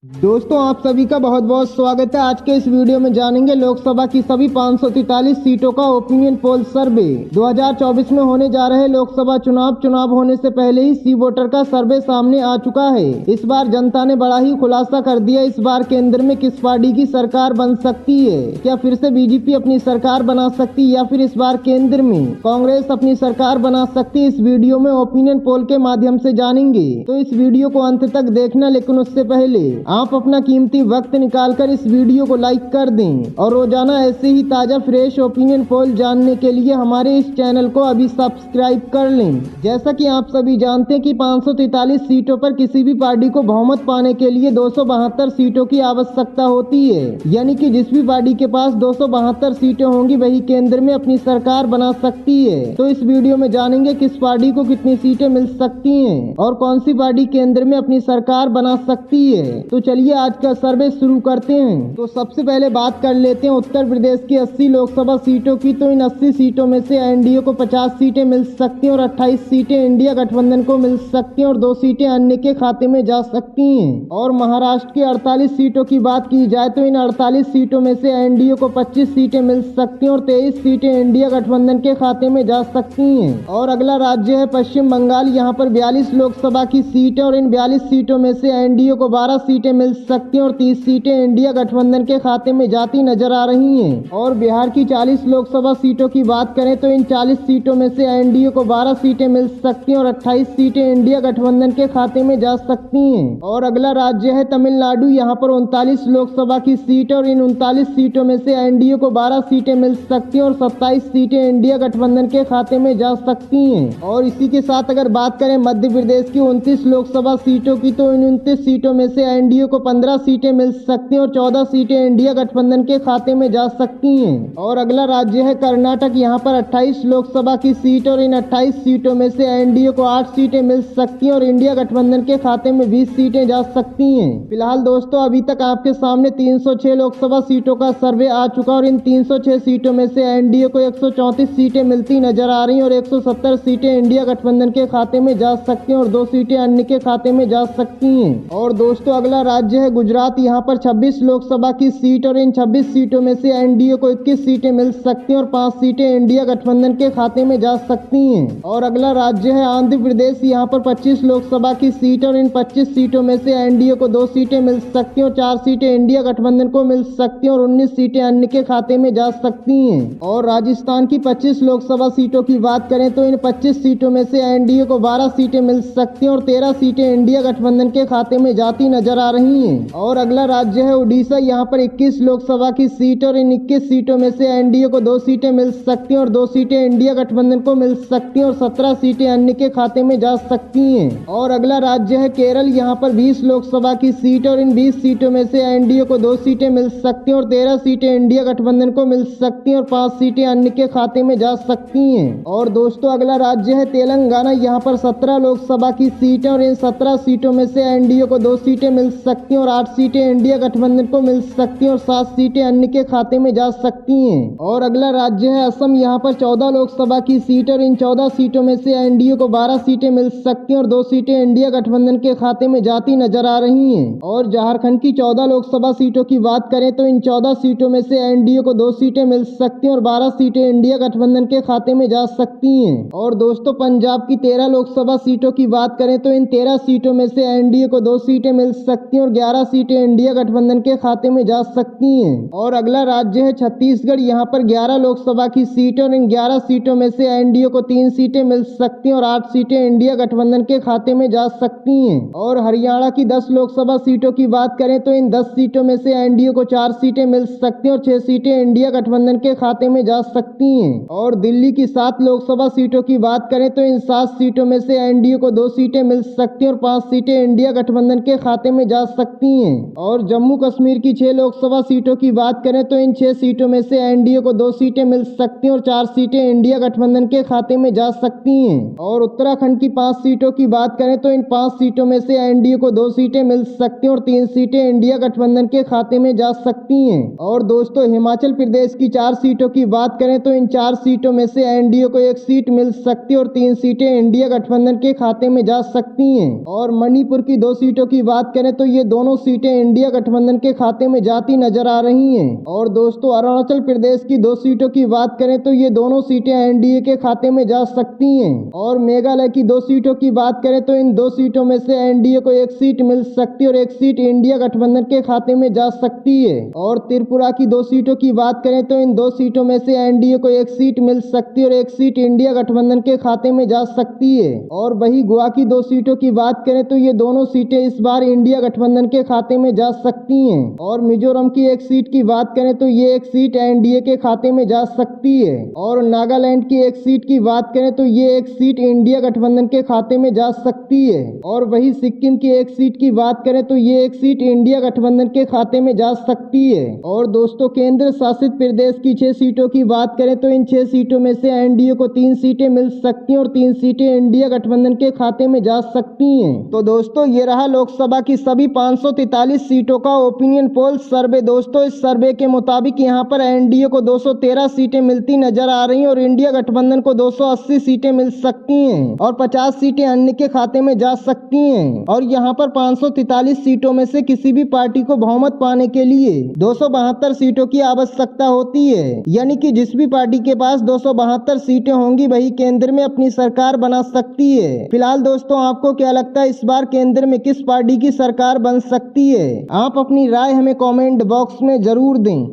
दोस्तों आप सभी का बहुत बहुत स्वागत है। आज के इस वीडियो में जानेंगे लोकसभा की सभी 543 सीटों का ओपिनियन पोल सर्वे। 2024 में होने जा रहे लोकसभा चुनाव होने से पहले ही सी वोटर का सर्वे सामने आ चुका है। इस बार जनता ने बड़ा ही खुलासा कर दिया। इस बार केंद्र में किस पार्टी की सरकार बन सकती है? क्या फिर से बीजेपी अपनी सरकार बना सकती है या फिर इस बार केंद्र में कांग्रेस अपनी सरकार बना सकती है? इस वीडियो में ओपिनियन पोल के माध्यम से जानेंगे, तो इस वीडियो को अंत तक देखना। लेकिन उससे पहले आप अपना कीमती वक्त निकालकर इस वीडियो को लाइक कर दें और रोजाना ऐसे ही ताजा फ्रेश ओपिनियन पोल जानने के लिए हमारे इस चैनल को अभी सब्सक्राइब कर लें। जैसा कि आप सभी जानते हैं कि 543 सीटों पर किसी भी पार्टी को बहुमत पाने के लिए 272 सीटों की आवश्यकता होती है। यानी कि जिस भी पार्टी के पास 272 सीटें होंगी वही केंद्र में अपनी सरकार बना सकती है। तो इस वीडियो में जानेंगे किस पार्टी को कितनी सीटें मिल सकती हैं और कौन सी पार्टी केंद्र में अपनी सरकार बना सकती है। तो चलिए आज का सर्वे शुरू करते हैं। तो सबसे पहले बात कर लेते हैं उत्तर प्रदेश की 80 लोकसभा सीटों की। तो इन 80 सीटों में से एनडीए को 50 सीटें मिल सकती हैं और 28 सीटें इंडिया गठबंधन को मिल सकती हैं और 2 सीटें अन्य के खाते में जा सकती हैं। और महाराष्ट्र की 48 सीटों की बात की जाए तो इन 48 सीटों में से एनडीए को 25 सीटें मिल सकती हैं और 23 सीटें इंडिया गठबंधन के खाते में जा सकती हैं। और अगला राज्य है पश्चिम बंगाल। यहाँ पर 42 लोकसभा की सीट है और इन 42 सीटों में से एनडीए को 12 सीटें मिल सकती हैं और 30 सीटें इंडिया गठबंधन के खाते में जाती नजर आ रही हैं। और बिहार की 40 लोकसभा सीटों की बात करें तो इन 40 सीटों में से एनडीए को 12 सीटें मिल सकती हैं और 28 सीटें इंडिया गठबंधन के खाते में जा सकती हैं। और अगला राज्य है तमिलनाडु। यहाँ पर 39 लोकसभा की सीट और इन 39 सीटों में से एनडीए को 12 सीटें मिल सकती हैं और 27 सीटें इंडिया गठबंधन के खाते में जा सकती हैं। और इसी के साथ अगर बात करें मध्य प्रदेश की 29 लोकसभा सीटों की तो इन 29 सीटों में से एनडीए को 15 सीटें मिल सकती हैं और 14 सीटें इंडिया गठबंधन के खाते में जा सकती हैं। और अगला राज्य है कर्नाटक। यहाँ पर 28 लोकसभा की सीट और इन 28 सीटों में से एनडीए को 8 सीटें मिल सकती हैं और इंडिया गठबंधन के खाते में 20 सीटें जा सकती हैं। फिलहाल दोस्तों अभी तक आपके सामने 306 लोकसभा सीटों का सर्वे आ चुका और इन 306 सीटों में से एनडीए को 134 सीटें मिलती नजर आ रही हैं और 170 सीटें इंडिया गठबंधन के खाते में जा सकती हैं और 2 सीटें अन्य के खाते में जा सकती हैं। और दोस्तों अगला राज्य है गुजरात। यहाँ पर 26 लोकसभा की सीट और इन 26 सीटों में से एनडीए को 21 सीटें मिल सकती हैं और 5 सीटें इंडिया गठबंधन के खाते में जा सकती हैं। और अगला राज्य है आंध्र प्रदेश। यहाँ पर 25 लोकसभा की सीट और इन 25 सीटों में से एनडीए को 2 सीटें मिल सकती हैं और 4 सीटें इंडिया गठबंधन को मिल सकती हैं और 19 सीटें अन्य के खाते में जा सकती हैं। और राजस्थान की 25 लोकसभा सीटों की बात करें तो इन 25 सीटों में से एनडीए को 12 सीटें मिल सकती हैं और 13 सीटें इंडिया गठबंधन के खाते में जाती नजर आ रही हैं। और अगला राज्य है उड़ीसा। यहाँ पर 21 लोकसभा की सीट और इन 21 सीटों में से एनडीए को 2 सीटें मिल सकती हैं और 2 सीटें इंडिया गठबंधन को मिल सकती हैं और 17 सीटें अन्य के खाते में जा सकती हैं। और अगला राज्य है केरल। यहाँ पर 20 लोकसभा की सीट और इन 20 सीटों में से एनडीए को 2 सीटें मिल सकती हैं और 13 सीटें इंडिया गठबंधन को मिल सकती हैं और 5 सीटें अन्य के खाते में जा सकती हैं। और दोस्तों अगला राज्य है तेलंगाना। यहाँ पर 17 लोकसभा की सीट और इन 17 सीटों में से एनडीए को 2 सीटें मिल सकती हैं और 8 सीटें इंडिया गठबंधन को मिल सकती हैं और 7 सीटें अन्य के खाते में जा सकती हैं। और अगला राज्य है असम। यहाँ पर 14 लोकसभा की सीट और इन 14 सीटों में से एनडीए को 12 सीटें मिल सकती हैं और 2 सीटें इंडिया गठबंधन के खाते में जाती नजर आ रही हैं। और झारखंड की 14 लोकसभा सीटों की बात करें तो इन 14 सीटों में से एनडीए को 2 सीटें मिल सकती हैं और 12 सीटें इंडिया गठबंधन के खाते में जा सकती हैं। और दोस्तों पंजाब की 13 लोकसभा सीटों की बात करें तो इन 13 सीटों में से एनडीए को 2 सीटें मिल सकती हैं और 11 सीटें इंडिया गठबंधन के खाते में जा सकती हैं। और अगला राज्य है छत्तीसगढ़। यहाँ पर 11 लोकसभा की सीट और इन 11 सीटों में से एनडीए को 3 सीटें मिल सकती हैं और 8 सीटें इंडिया गठबंधन के खाते में जा सकती हैं। और हरियाणा की 10 लोकसभा सीटों की बात करें तो इन 10 सीटों में से एनडीए को 4 सीटें मिल सकती हैं और 6 सीटें इंडिया गठबंधन के खाते में जा सकती हैं। और दिल्ली की 7 लोकसभा सीटों की बात करें तो इन 7 सीटों में से एनडीए को 2 सीटें मिल सकती हैं और 5 सीटें इंडिया गठबंधन के खाते में जा सकती हैं। और जम्मू कश्मीर की 6 लोकसभा सीटों की बात करें तो इन 6 सीटों में से एनडीए को 2 सीटें मिल सकती हैं और 4 सीटें इंडिया गठबंधन के खाते में जा सकती हैं। और उत्तराखंड की 5 सीटों की बात करें तो इन 5 सीटों में से एनडीए को 2 सीटें मिल सकती हैं और 3 सीटें इंडिया गठबंधन के खाते में जा सकती हैं। और दोस्तों हिमाचल प्रदेश की 4 सीटों की बात करें तो इन 4 सीटों में से एनडीए को 1 सीट मिल सकती है और 3 सीटें इंडिया गठबंधन के खाते में जा सकती हैं। और मणिपुर की 2 सीटों की बात करें तो ये दोनों सीटें इंडिया गठबंधन के खाते में जाती नजर आ रही हैं। और दोस्तों अरुणाचल प्रदेश की 2 सीटों की बात करें तो ये दोनों सीटें एनडीए के खाते में जा सकती हैं। और मेघालय की 2 सीटों की बात करें तो इन 2 सीटों में से एनडीए को 1 सीट मिल सकती है और 1 सीट इंडिया गठबंधन के खाते में जा सकती है। और त्रिपुरा की 2 सीटों की बात करें तो इन 2 सीटों में से एनडीए को 1 सीट मिल सकती है और 1 सीट इंडिया गठबंधन के खाते में जा सकती है। और वही गोवा की 2 सीटों की बात करें तो ये दोनों सीटें इस बार इंडिया गठबंधन के खाते में जा सकती हैं। और मिजोरम की 1 सीट की बात करें तो ये 1 सीट एनडीए के खाते में जा सकती है। और नागालैंड की 1 सीट की बात करें तो ये 1 सीट इंडिया गठबंधन के खाते में जा सकती है। और वही सिक्किम की 1 सीट की बात करें तो ये 1 सीट इंडिया गठबंधन के खाते में जा सकती है। और दोस्तों केंद्र शासित प्रदेश की 6 सीटों की बात करें तो इन 6 सीटों में से एनडीए को 3 सीटें मिल सकती हैं और 3 सीटें इंडिया गठबंधन के खाते में जा सकती हैं। तो दोस्तों ये रहा लोकसभा की सभी 543 सीटों का ओपिनियन पोल सर्वे। दोस्तों इस सर्वे के मुताबिक यहाँ पर एनडीए को 213 सीटें मिलती नजर आ रही हैं और इंडिया गठबंधन को 280 सीटें मिल सकती हैं और 50 सीटें अन्य के खाते में जा सकती हैं। और यहाँ पर 543 सीटों में से किसी भी पार्टी को बहुमत पाने के लिए 272 सीटों की आवश्यकता होती है, यानी कि जिस भी पार्टी के पास 272 सीटें होंगी वही केंद्र में अपनी सरकार बना सकती है। फिलहाल दोस्तों आपको क्या लगता है इस बार केंद्र में किस पार्टी की सरकार बन सकती है? आप अपनी राय हमें कमेंट बॉक्स में जरूर दें।